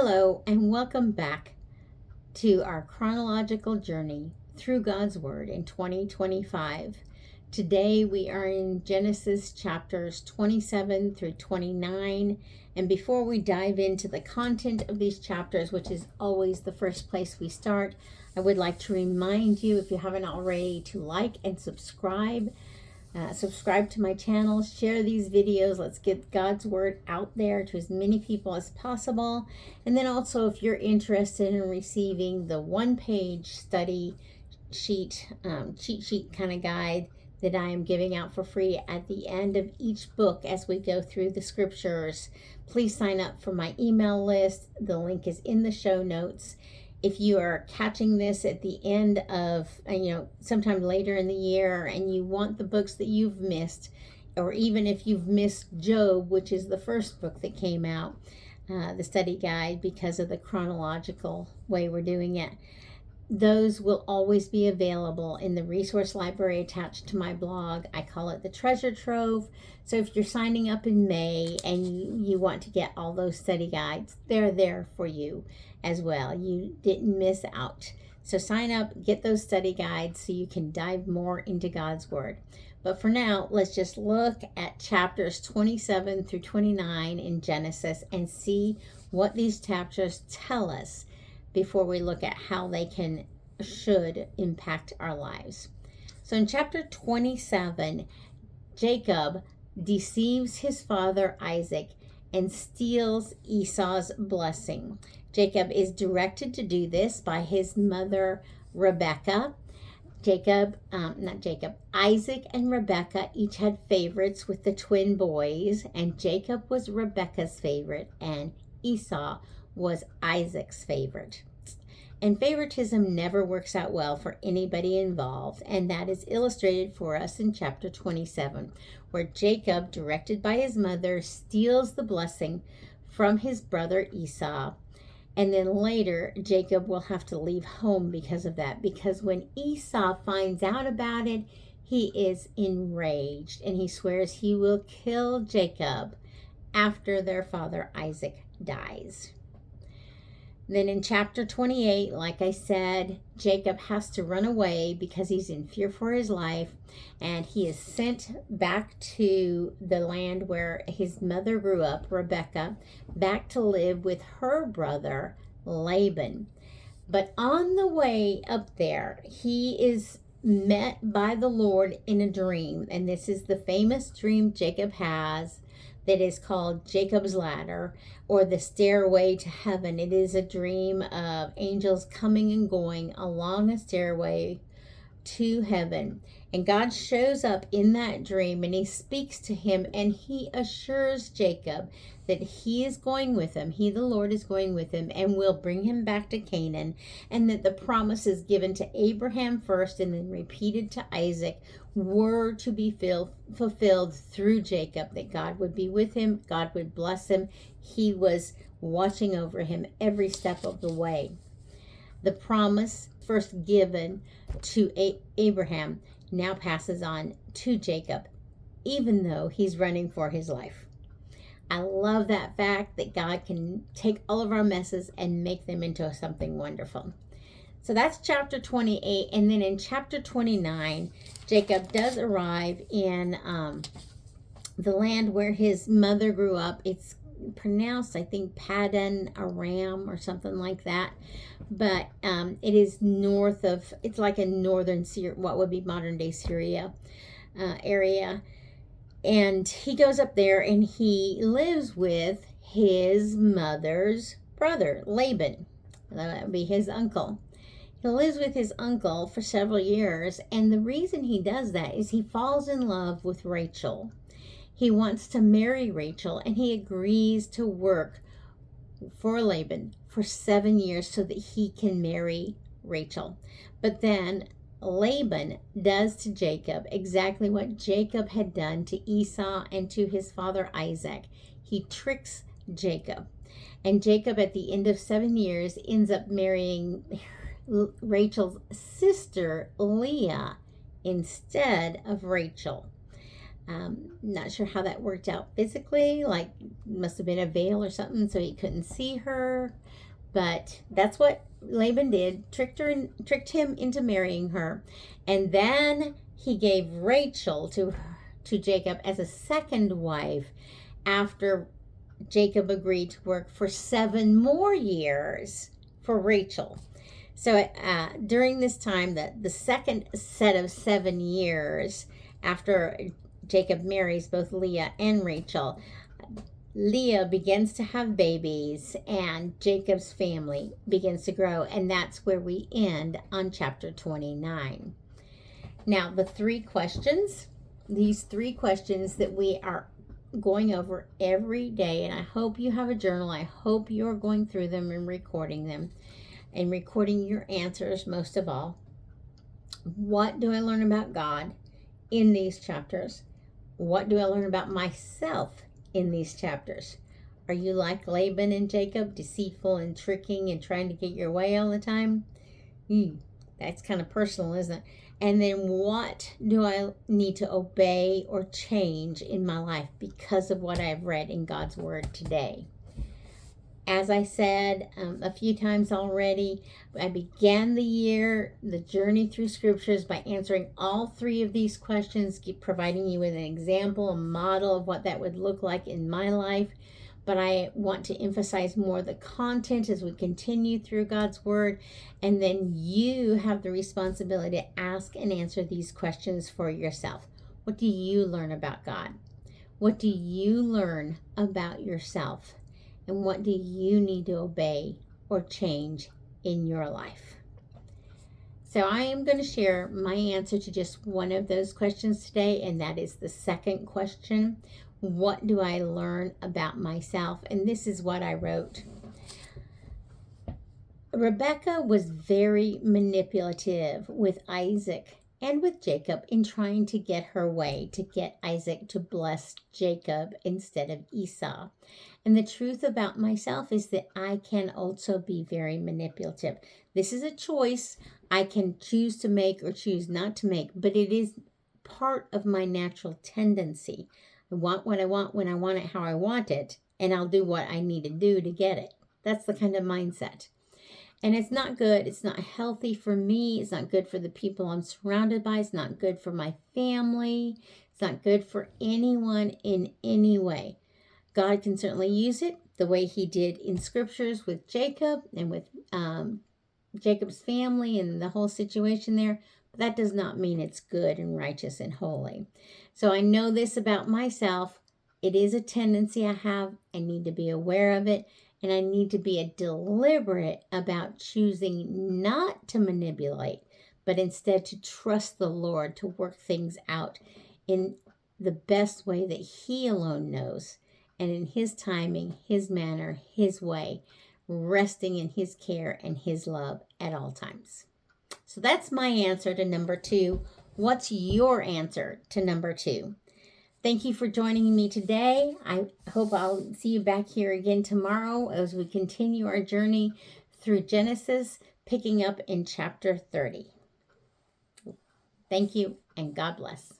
Hello, and welcome back to our chronological journey through God's Word in 2025. Today we are in Genesis chapters 27 through 29. And before we dive into the content of these chapters, which is always the first place we start, I would like to remind you, if you haven't already, to like and subscribe. Subscribe to my channel, share these videos. Let's get God's Word out there to as many people as possible. And then also, if you're interested in receiving the one-page study sheet, cheat sheet kind of guide that I am giving out for free at the end of each book as we go through the scriptures, please sign up for my email list. The link is in the show notes. If you are catching this at the end of, sometime later in the year, and you want the books that you've missed, or even if you've missed Job, which is the first book that came out, the study guide, because of the chronological way we're doing it, those will always be available in the resource library attached to my blog. I call it the treasure trove. So if you're signing up in May and you want to get all those study guides, they're there for you as well. You didn't miss out. So sign up, get those study guides so you can dive more into God's Word. But for now, let's just look at chapters 27 through 29 in Genesis and see what these chapters tell us before we look at how they should impact our lives. So in chapter 27, Jacob deceives his father Isaac and steals Esau's blessing. Jacob is directed to do this by his mother Rebekah. Isaac and Rebekah each had favorites with the twin boys, and Jacob was Rebekah's favorite and Esau was Isaac's favorite. And favoritism never works out well for anybody involved, and that is illustrated for us in chapter 27, where Jacob, directed by his mother, steals the blessing from his brother Esau. And then later, Jacob will have to leave home because of that, because when Esau finds out about it, he is enraged, and he swears he will kill Jacob after their father Isaac dies. Then in chapter 28, like I said, Jacob has to run away because he's in fear for his life, and he is sent back to the land where his mother grew up, Rebekah, back to live with her brother Laban. But on the way up there, he is met by the Lord in a dream, and this is the famous dream Jacob has that is called Jacob's Ladder, or the stairway to heaven. It is a dream of angels coming and going along a stairway to heaven. And God shows up in that dream, and he speaks to him, and he assures Jacob that he is going with him. He, the Lord, is going with him and will bring him back to Canaan, and that the promises given to Abraham first and then repeated to Isaac were to be fulfilled through Jacob, that God would be with him, God would bless him. He was watching over him every step of the way. The promise first given to Abraham now passes on to Jacob, even though he's running for his life. I love that fact that God can take all of our messes and make them into something wonderful. So that's chapter 28. And then in chapter 29, Jacob does arrive in the land where his mother grew up. It's pronounced, I think, Paddan Aram or something like that. But it is it's like a northern Syria, what would be modern day Syria area. And he goes up there and he lives with his mother's brother, Laban. That would be his uncle. He lives with his uncle for several years, and the reason he does that is he falls in love with Rachel. He wants to marry Rachel, and he agrees to work for Laban for 7 years so that he can marry Rachel. But then Laban does to Jacob exactly what Jacob had done to Esau and to his father Isaac. He tricks Jacob. And Jacob, at the end of 7 years, ends up marrying Rachel's sister Leah instead of Rachel. Not sure how that worked out physically, like must have been a veil or something so he couldn't see her. But that's what Laban did, tricked him into marrying her. And then he gave Rachel to Jacob as a second wife after Jacob agreed to work for 7 more years for Rachel. So during this time, the second set of 7 years after Jacob marries both Leah and Rachel, Leah begins to have babies and Jacob's family begins to grow, and that's where we end on chapter 29. Now, these 3 questions that we are going over every day, and I hope you have a journal. I hope you're going through them and recording your answers most of all. What do I learn about God in these chapters? What do I learn about myself in these chapters? Are you like Laban and Jacob, deceitful and tricking and trying to get your way all the time? That's kind of personal, isn't it? And then what do I need to obey or change in my life because of what I've read in God's Word today? As I said a few times already, I began the journey through scriptures by answering all 3 of these questions, providing you with an example, a model of what that would look like in my life. But I want to emphasize more the content as we continue through God's Word. And then you have the responsibility to ask and answer these questions for yourself. What do you learn about God? What do you learn about yourself? And what do you need to obey or change in your life? So I am going to share my answer to just one of those questions today, and that is the second question. What do I learn about myself? And this is what I wrote. Rebecca was very manipulative with Isaac and with Jacob in trying to get her way, to get Isaac to bless Jacob instead of Esau. And the truth about myself is that I can also be very manipulative. This is a choice I can choose to make or choose not to make, but it is part of my natural tendency. I want what I want when I want it, how I want it, and I'll do what I need to do to get it. That's the kind of mindset. And it's not good. It's not healthy for me. It's not good for the people I'm surrounded by. It's not good for my family. It's not good for anyone in any way. God can certainly use it the way he did in scriptures with Jacob and with Jacob's family and the whole situation there. But that does not mean it's good and righteous and holy. So I know this about myself. It is a tendency I have. I need to be aware of it. And I need to be deliberate about choosing not to manipulate, but instead to trust the Lord to work things out in the best way that he alone knows, and in his timing, his manner, his way, resting in his care and his love at all times. So that's my answer to number 2. What's your answer to number 2? Thank you for joining me today. I hope I'll see you back here again tomorrow as we continue our journey through Genesis, picking up in chapter 30. Thank you, and God bless.